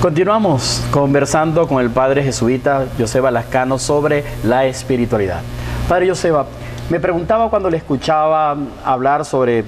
Continuamos conversando con el padre jesuita Joseba Lascano sobre la espiritualidad. Padre Joseba, me preguntaba cuando le escuchaba hablar sobre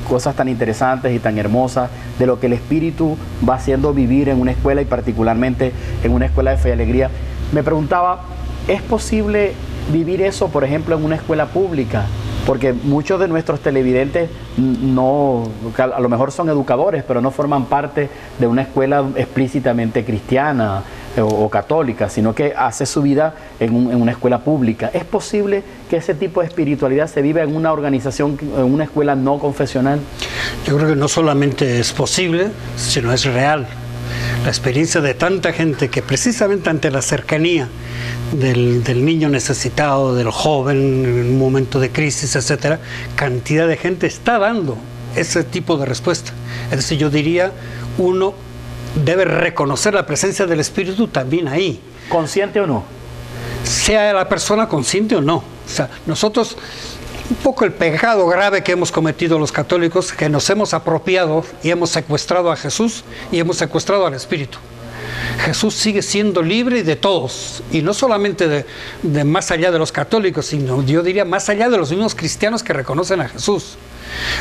cosas tan interesantes y tan hermosas de lo que el Espíritu va haciendo vivir en una escuela y particularmente en una escuela de fe y alegría. Me preguntaba, ¿es posible vivir eso, por ejemplo, en una escuela pública? Porque muchos de nuestros televidentes a lo mejor son educadores, pero no forman parte de una escuela explícitamente cristiana o católica, sino que hace su vida en una escuela pública. ¿Es posible que ese tipo de espiritualidad se viva en una organización, en una escuela no confesional? Yo creo que no solamente es posible, sino es real. La experiencia de tanta gente que precisamente ante la cercanía del niño necesitado, del joven en un momento de crisis, etcétera, cantidad de gente está dando ese tipo de respuesta. Es decir, yo diría, uno debe reconocer la presencia del Espíritu también ahí. ¿Consciente o no? Sea la persona consciente o no. O sea, nosotros, un poco el pecado grave que hemos cometido los católicos, que nos hemos apropiado y hemos secuestrado a Jesús y hemos secuestrado al Espíritu. Jesús sigue siendo libre de todos, y no solamente de más allá de los católicos, sino yo diría más allá de los mismos cristianos que reconocen a Jesús.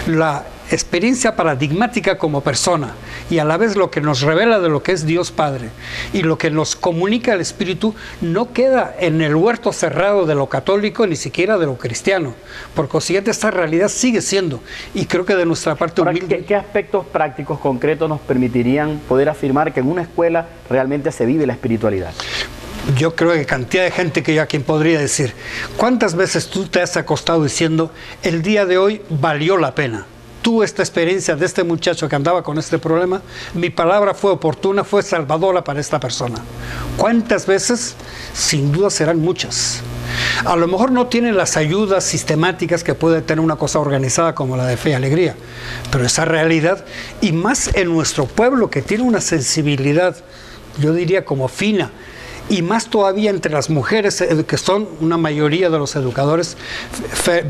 La experiencia paradigmática como persona y a la vez lo que nos revela de lo que es Dios Padre y lo que nos comunica el Espíritu no queda en el huerto cerrado de lo católico ni siquiera de lo cristiano. Por consiguiente, esta realidad sigue siendo, y creo que de nuestra parte humilde. ¿Qué aspectos prácticos concretos nos permitirían poder afirmar que en una escuela realmente se vive la espiritualidad? Yo creo que cantidad de gente que yo a quien podría decir, ¿cuántas veces tú te has acostado diciendo, el día de hoy valió la pena? Tuve esta experiencia de este muchacho que andaba con este problema, mi palabra fue oportuna, fue salvadora para esta persona. ¿Cuántas veces? Sin duda serán muchas. A lo mejor no tienen las ayudas sistemáticas que puede tener una cosa organizada como la de Fe y Alegría, pero esa realidad, y más en nuestro pueblo que tiene una sensibilidad, yo diría como fina, y más todavía entre las mujeres, que son una mayoría de los educadores.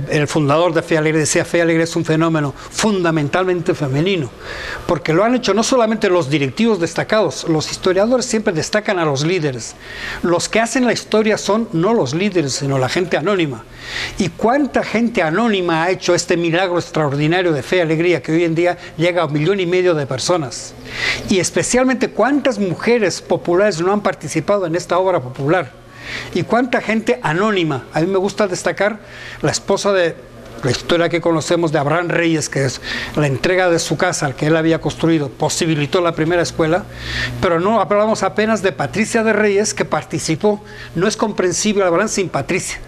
El fundador de Fe y Alegría decía, Fe y Alegría es un fenómeno fundamentalmente femenino, porque lo han hecho no solamente los directivos destacados, los historiadores siempre destacan a los líderes. Los que hacen la historia son no los líderes, sino la gente anónima. ¿Y cuánta gente anónima ha hecho este milagro extraordinario de Fe y Alegría, que hoy en día llega a 1,5 millones de personas? Y especialmente, ¿cuántas mujeres populares no han participado en esta obra popular? ¿Y cuánta gente anónima? A mí me gusta destacar la esposa de la historia que conocemos de Abraham Reyes, que es la entrega de su casa al que él había construido, posibilitó la primera escuela, pero no hablamos apenas de Patricia de Reyes, que participó. No es comprensible Abraham sin Patricia,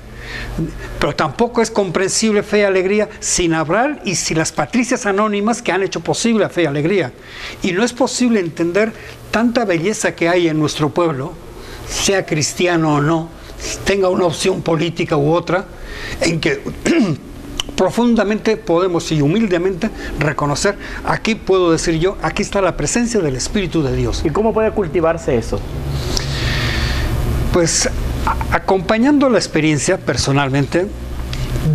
pero tampoco es comprensible Fe y Alegría sin Abraham y sin las patricias anónimas que han hecho posible a Fe y Alegría. Y no es posible entender tanta belleza que hay en nuestro pueblo, sea cristiano o no, tenga una opción política u otra, en que profundamente podemos y humildemente reconocer, aquí puedo decir yo, aquí está la presencia del Espíritu de Dios. ¿Y cómo puede cultivarse eso? Pues acompañando la experiencia personalmente,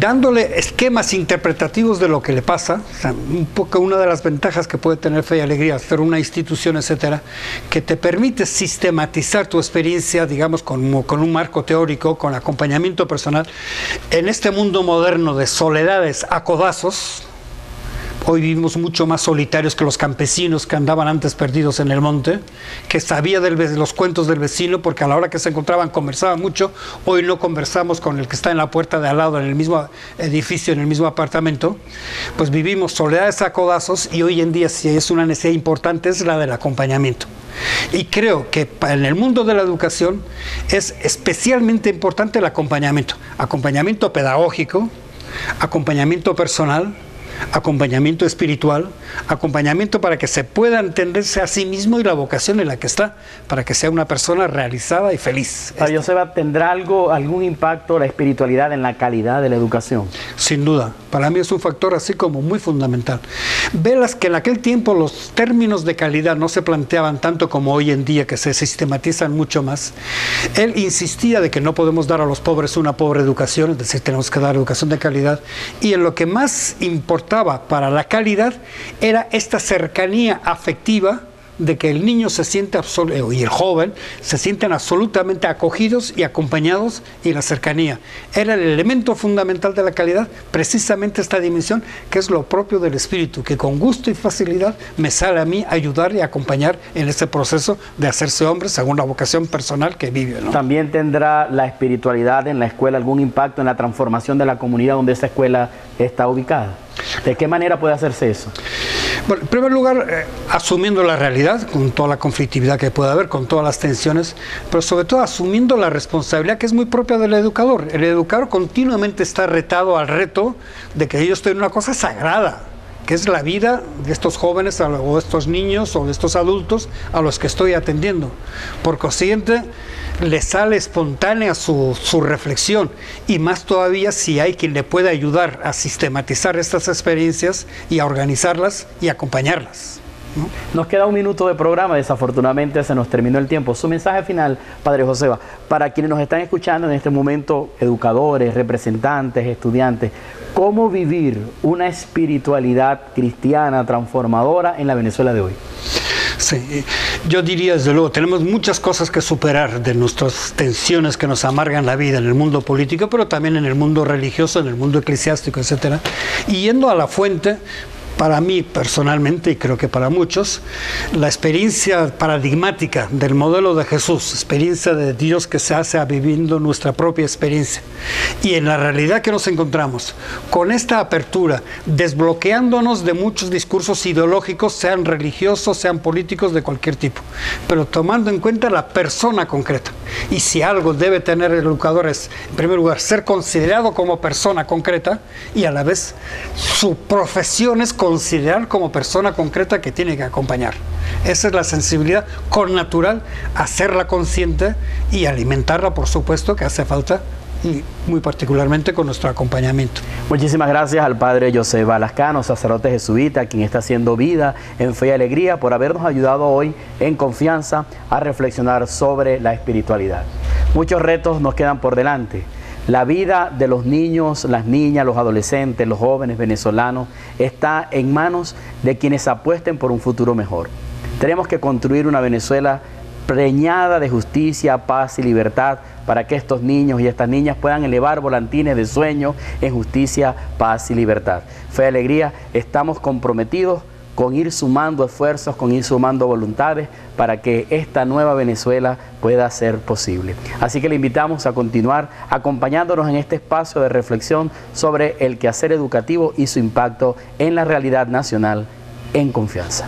dándole esquemas interpretativos de lo que le pasa. O sea, un poco una de las ventajas que puede tener Fe y Alegría, hacer una institución, etcétera, que te permite sistematizar tu experiencia, digamos, con un marco teórico, con acompañamiento personal, en este mundo moderno de soledades a codazos. Hoy vivimos mucho más solitarios que los campesinos que andaban antes perdidos en el monte, que sabía de los cuentos del vecino, porque a la hora que se encontraban conversaban mucho. Hoy no conversamos con el que está en la puerta de al lado, en el mismo edificio, en el mismo apartamento. Pues vivimos soledades a codazos, y hoy en día, si es una necesidad importante, es la del acompañamiento. Y creo que en el mundo de la educación es especialmente importante el acompañamiento pedagógico, acompañamiento personal, acompañamiento espiritual, acompañamiento para que se pueda entenderse a sí mismo y la vocación en la que está, para que sea una persona realizada y feliz. Joseba, ¿tendrá algún impacto la espiritualidad en la calidad de la educación? Sin duda, para mí es un factor así como muy fundamental. Velas que en aquel tiempo los términos de calidad no se planteaban tanto como hoy en día, que se sistematizan mucho más. Él insistía de que no podemos dar a los pobres una pobre educación, es decir, tenemos que dar educación de calidad, y en lo que más importaba para la calidad era esta cercanía afectiva de que el niño se siente y el joven se sienten absolutamente acogidos y acompañados, y la cercanía era el elemento fundamental de la calidad, precisamente esta dimensión que es lo propio del espíritu, que con gusto y facilidad me sale a mí ayudar y acompañar en este proceso de hacerse hombre según la vocación personal que vive, ¿no? ¿También tendrá la espiritualidad en la escuela algún impacto en la transformación de la comunidad donde esa escuela está ubicada? ¿De qué manera puede hacerse eso? Bueno, en primer lugar, asumiendo la realidad, con toda la conflictividad que puede haber, con todas las tensiones, pero sobre todo asumiendo la responsabilidad que es muy propia del educador. El educador continuamente está retado al reto de que ellos tienen una cosa sagrada, que es la vida de estos jóvenes o de estos niños o de estos adultos a los que estoy atendiendo. Por consiguiente, le sale espontánea su reflexión, y más todavía si hay quien le pueda ayudar a sistematizar estas experiencias y a organizarlas y acompañarlas, ¿no? Nos queda un minuto de programa, desafortunadamente se nos terminó el tiempo. Su mensaje final, Padre Joseba, para quienes nos están escuchando en este momento, educadores, representantes, estudiantes, ¿cómo vivir una espiritualidad cristiana transformadora en la Venezuela de hoy? Sí, yo diría desde luego, tenemos muchas cosas que superar de nuestras tensiones que nos amargan la vida en el mundo político, pero también en el mundo religioso, en el mundo eclesiástico, etcétera. Y yendo a la fuente, para mí personalmente, y creo que para muchos, la experiencia paradigmática del modelo de Jesús, experiencia de Dios que se hace viviendo nuestra propia experiencia. Y en la realidad que nos encontramos, con esta apertura, desbloqueándonos de muchos discursos ideológicos, sean religiosos, sean políticos, de cualquier tipo, pero tomando en cuenta la persona concreta. Y si algo debe tener el educador es, en primer lugar, ser considerado como persona concreta, y a la vez su profesión es considerar como persona concreta que tiene que acompañar. Esa es la sensibilidad connatural, hacerla consciente y alimentarla, por supuesto, que hace falta, y muy particularmente con nuestro acompañamiento. Muchísimas gracias al Padre Joseba Lascano, sacerdote jesuita, quien está haciendo vida en fe y alegría, por habernos ayudado hoy en confianza a reflexionar sobre la espiritualidad. Muchos retos nos quedan por delante. La vida de los niños, las niñas, los adolescentes, los jóvenes venezolanos está en manos de quienes apuesten por un futuro mejor. Tenemos que construir una Venezuela preñada de justicia, paz y libertad para que estos niños y estas niñas puedan elevar volantines de sueño en justicia, paz y libertad. Fe y alegría, estamos comprometidos con ir sumando esfuerzos, con ir sumando voluntades para que esta nueva Venezuela pueda ser posible. Así que le invitamos a continuar acompañándonos en este espacio de reflexión sobre el quehacer educativo y su impacto en la realidad nacional en confianza.